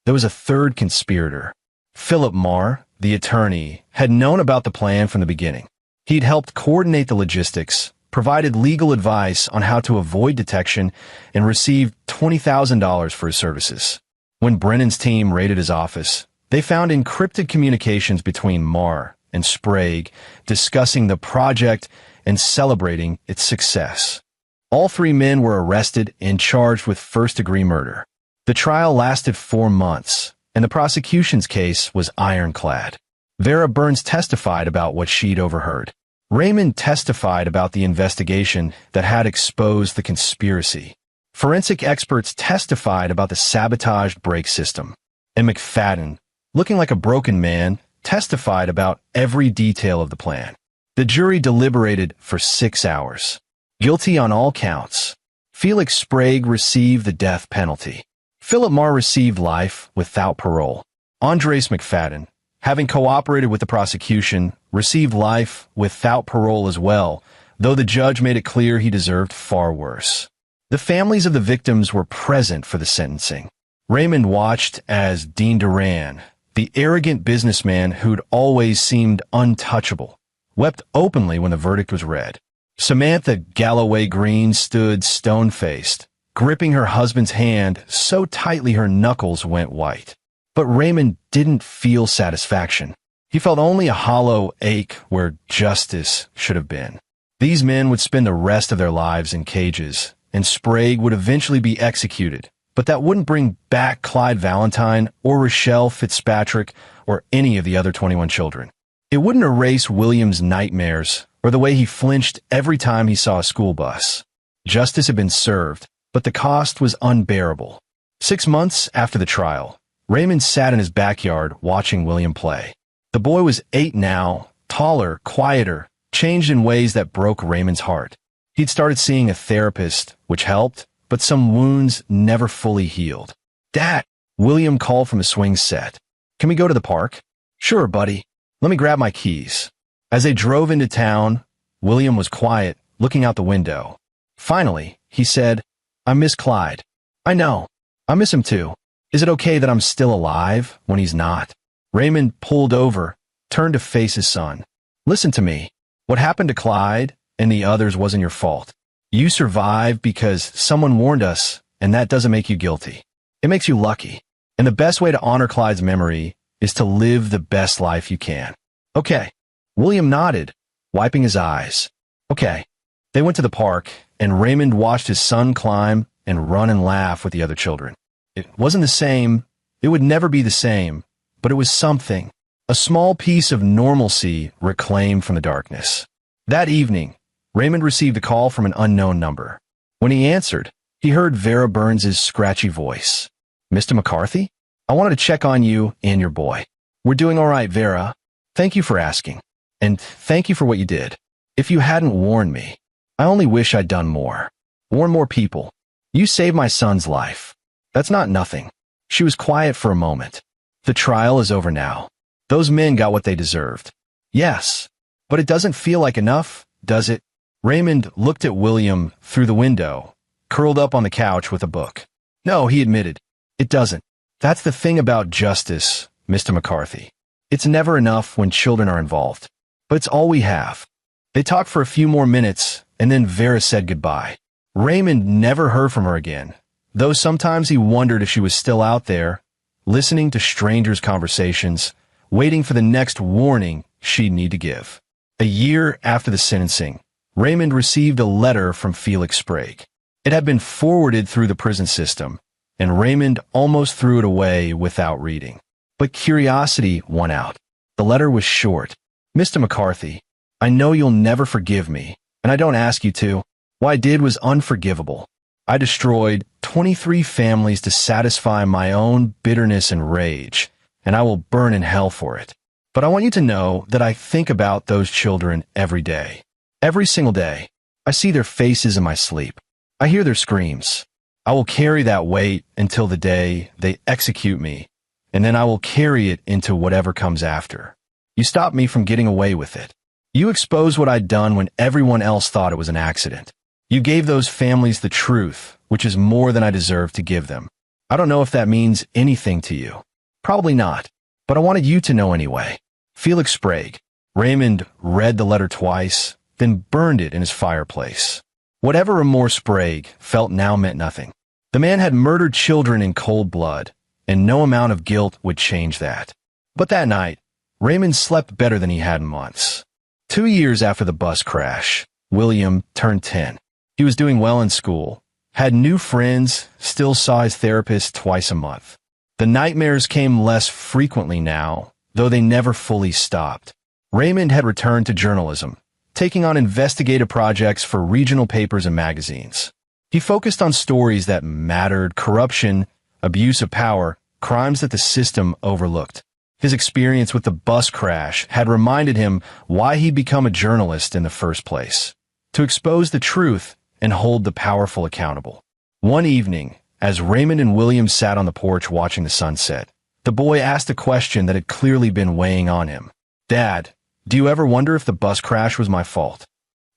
There was a 3rd conspirator. Philip Marr, the attorney, had known about the plan from the beginning. He'd helped coordinate the logistics, provided legal advice on how to avoid detection, and received $20,000 for his services. When Brennan's team raided his office, they found encrypted communications between Marr and Sprague discussing the project and celebrating its success. All 3 men were arrested and charged with first-degree murder. The trial lasted 4 months, and the prosecution's case was ironclad. Vera Burns testified about what she'd overheard. Raymond testified about the investigation that had exposed the conspiracy. Forensic experts testified about the sabotaged brake system. And McFadden, looking like a broken man, testified about every detail of the plan. The jury deliberated for 6 hours. Guilty on all counts. Felix Sprague received the death penalty. Philip Marr received life without parole. Andres McFadden, having cooperated with the prosecution, received life without parole as well, though the judge made it clear he deserved far worse. The families of the victims were present for the sentencing. Raymond watched as Dean Duran, the arrogant businessman who'd always seemed untouchable, wept openly when the verdict was read. Samantha Galloway Green stood stone-faced, gripping her husband's hand so tightly her knuckles went white. But Raymond didn't feel satisfaction. He felt only a hollow ache where justice should have been. These men would spend the rest of their lives in cages, and Sprague would eventually be executed, but that wouldn't bring back Clyde Valentine or Rochelle Fitzpatrick or any of the other 21 children. It wouldn't erase William's nightmares or the way he flinched every time he saw a school bus. Justice had been served, but the cost was unbearable. 6 months after the trial, Raymond sat in his backyard watching William play. The boy was 8 now, taller, quieter, changed in ways that broke Raymond's heart. He'd started seeing a therapist, which helped, but some wounds never fully healed. "Dad," William called from the swing set. "Can we go to the park?" "Sure, buddy. Let me grab my keys." As they drove into town, William was quiet, looking out the window. Finally, he said, "I miss Clyde." "I know. I miss him too." Is it okay that I'm still alive when he's not? Raymond pulled over, turned to face his son. Listen to me. What happened to Clyde and the others wasn't your fault. You survived because someone warned us, and that doesn't make you guilty. It makes you lucky. And the best way to honor Clyde's memory is to live the best life you can. Okay. William nodded, wiping his eyes. Okay. They went to the park, and Raymond watched his son climb and run and laugh with the other children. It wasn't the same. It would never be the same, but it was something. A small piece of normalcy reclaimed from the darkness. That evening, Raymond received a call from an unknown number. When he answered, he heard Vera Burns's scratchy voice. Mr. McCarthy? I wanted to check on you and your boy. We're doing all right, Vera. Thank you for asking. And thank you for what you did. If you hadn't warned me, I only wish I'd done more. Warn more people. You saved my son's life. That's not nothing. She was quiet for a moment. The trial is over now. Those men got what they deserved. Yes, but it doesn't feel like enough, does it? Raymond looked at William through the window, curled up on the couch with a book. No, he admitted. It doesn't. That's the thing about justice, Mr. McCarthy. It's never enough when children are involved. But it's all we have. They talked for a few more minutes, and then Vera said goodbye. Raymond never heard from her again, though sometimes he wondered if she was still out there, listening to strangers' conversations, waiting for the next warning she'd need to give. A year after the sentencing, Raymond received a letter from Felix Sprague. It had been forwarded through the prison system, and Raymond almost threw it away without reading. But curiosity won out. The letter was short. Mr. McCarthy, I know you'll never forgive me, and I don't ask you to. What I did was unforgivable. I destroyed 23 families to satisfy my own bitterness and rage, and I will burn in hell for it. But I want you to know that I think about those children every day. Every single day. I see their faces in my sleep. I hear their screams. I will carry that weight until the day they execute me, and then I will carry it into whatever comes after. You stopped me from getting away with it. You exposed what I'd done when everyone else thought it was an accident. You gave those families the truth, which is more than I deserve to give them. I don't know if that means anything to you. Probably not, but I wanted you to know anyway. Felix Sprague. Raymond read the letter twice, then burned it in his fireplace. Whatever remorse Sprague felt now meant nothing. The man had murdered children in cold blood, and no amount of guilt would change that. But that night, Raymond slept better than he had in months. 2 years after the bus crash, William turned 10. He was doing well in school, had new friends, still saw his therapist twice a month. The nightmares came less frequently now, though they never fully stopped. Raymond had returned to journalism, taking on investigative projects for regional papers and magazines. He focused on stories that mattered: corruption, abuse of power, crimes that the system overlooked. His experience with the bus crash had reminded him why he'd become a journalist in the first place: to expose the truth and hold the powerful accountable. One evening, as Raymond and William sat on the porch watching the sunset, the boy asked a question that had clearly been weighing on him. Dad, do you ever wonder if the bus crash was my fault?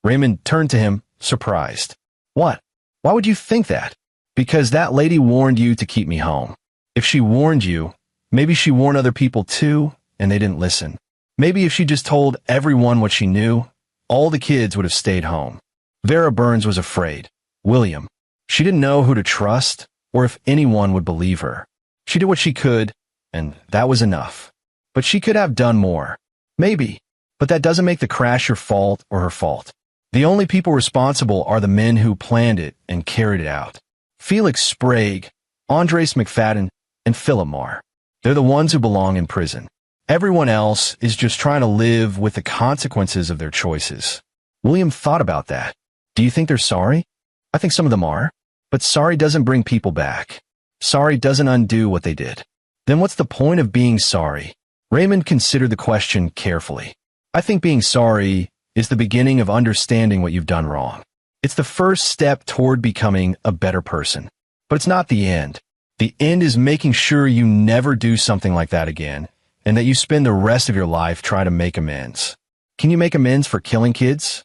Raymond turned to him, surprised. What? Why would you think that? Because that lady warned you to keep me home. If she warned you, maybe she warned other people too, and they didn't listen. Maybe if she just told everyone what she knew, all the kids would have stayed home. Vera Burns was afraid. William. She didn't know who to trust, or if anyone would believe her. She did what she could, and that was enough. But she could have done more. Maybe. But that doesn't make the crash your fault or her fault. The only people responsible are the men who planned it and carried it out. Felix Sprague, Andres McFadden, and Philip Marr. They're the ones who belong in prison. Everyone else is just trying to live with the consequences of their choices. William thought about that. Do you think they're sorry? I think some of them are. But sorry doesn't bring people back. Sorry doesn't undo what they did. Then what's the point of being sorry? Raymond considered the question carefully. I think being sorry is the beginning of understanding what you've done wrong. It's the first step toward becoming a better person. But it's not the end. The end is making sure you never do something like that again, and that you spend the rest of your life trying to make amends. Can you make amends for killing kids?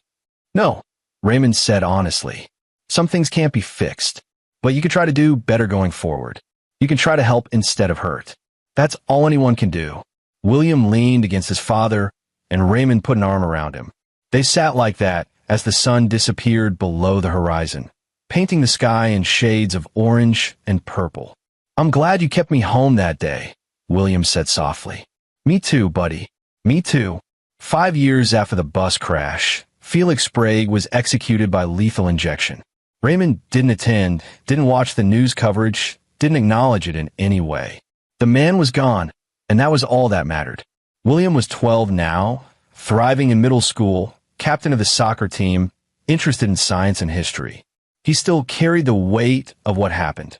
No, Raymond said honestly. Some things can't be fixed, but you could try to do better going forward. You can try to help instead of hurt. That's all anyone can do. William leaned against his father, and Raymond put an arm around him. They sat like that as the sun disappeared below the horizon, painting the sky in shades of orange and purple. "I'm glad you kept me home that day," William said softly. "Me too, buddy. Me too." 5 years after the bus crash, Felix Sprague was executed by lethal injection. Raymond didn't attend, didn't watch the news coverage, didn't acknowledge it in any way. The man was gone, and that was all that mattered. William was 12 now, thriving in middle school, captain of the soccer team, interested in science and history. He still carried the weight of what happened.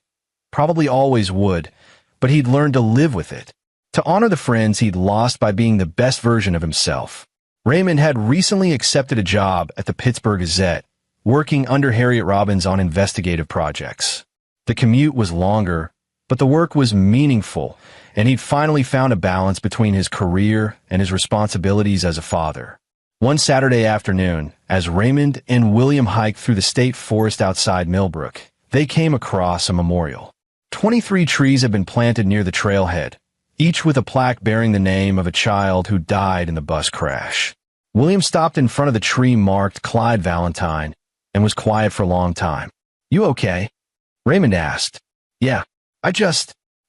Probably always would, but he'd learned to live with it, to honor the friends he'd lost by being the best version of himself. Raymond had recently accepted a job at the Pittsburgh Gazette, working under Harriet Robbins on investigative projects. The commute was longer, but the work was meaningful, and he'd finally found a balance between his career and his responsibilities as a father. One Saturday afternoon, as Raymond and William hiked through the state forest outside Millbrook, they came across a memorial. 23 trees had been planted near the trailhead, each with a plaque bearing the name of a child who died in the bus crash. William stopped in front of the tree marked Clyde Valentine and was quiet for a long time. "You okay?" Raymond asked. "Yeah, I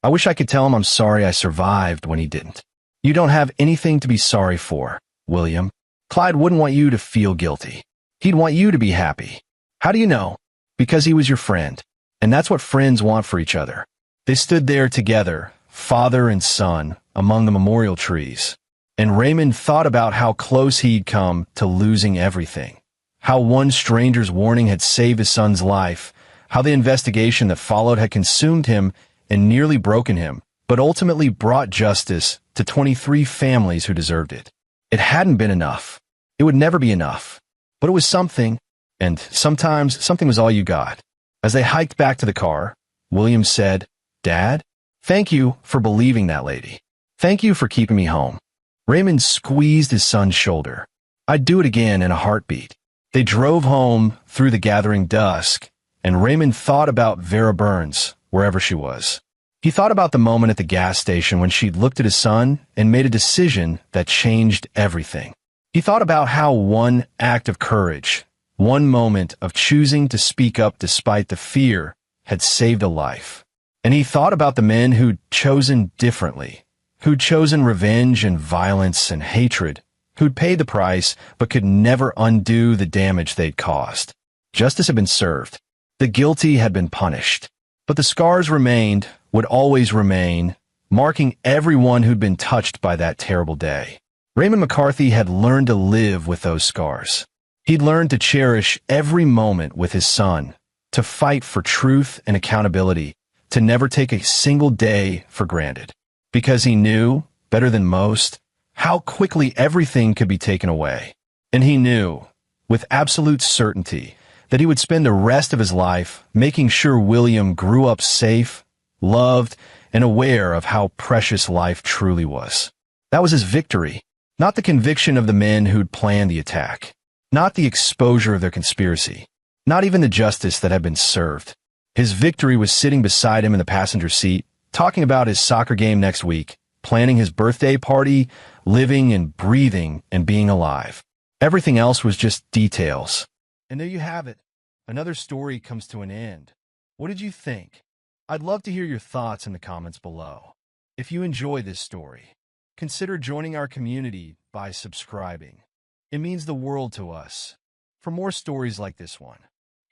wish I could tell him I'm sorry I survived when he didn't." "You don't have anything to be sorry for, William. Clyde wouldn't want you to feel guilty. He'd want you to be happy." "How do you know?" "Because he was your friend, and that's what friends want for each other." They stood there together, father and son, among the memorial trees, and Raymond thought about how close he'd come to losing everything, how one stranger's warning had saved his son's life, how the investigation that followed had consumed him and nearly broken him, but ultimately brought justice to 23 families who deserved it. It hadn't been enough. It would never be enough. But it was something, and sometimes something was all you got. As they hiked back to the car, William said, "Dad, thank you for believing that lady. Thank you for keeping me home." Raymond squeezed his son's shoulder. "I'd do it again in a heartbeat." They drove home through the gathering dusk, and Raymond thought about Vera Burns, wherever she was. He thought about the moment at the gas station when she'd looked at his son and made a decision that changed everything. He thought about how one act of courage, one moment of choosing to speak up despite the fear, had saved a life. And he thought about the men who'd chosen differently, who'd chosen revenge and violence and hatred, who'd paid the price but could never undo the damage they'd caused. Justice had been served. The guilty had been punished. But the scars remained, would always remain, marking everyone who'd been touched by that terrible day. Raymond McCarthy had learned to live with those scars. He'd learned to cherish every moment with his son, to fight for truth and accountability, to never take a single day for granted. Because he knew, better than most, how quickly everything could be taken away. And he knew, with absolute certainty, that he would spend the rest of his life making sure William grew up safe, loved, and aware of how precious life truly was. That was his victory, not the conviction of the men who'd planned the attack, not the exposure of their conspiracy, not even the justice that had been served. His victory was sitting beside him in the passenger seat, talking about his soccer game next week, planning his birthday party, living and breathing and being alive. Everything else was just details. And there you have it. Another story comes to an end. What did you think? I'd love to hear your thoughts in the comments below. If you enjoy this story, consider joining our community by subscribing. It means the world to us. For more stories like this one,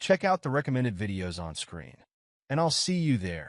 check out the recommended videos on screen. And I'll see you there.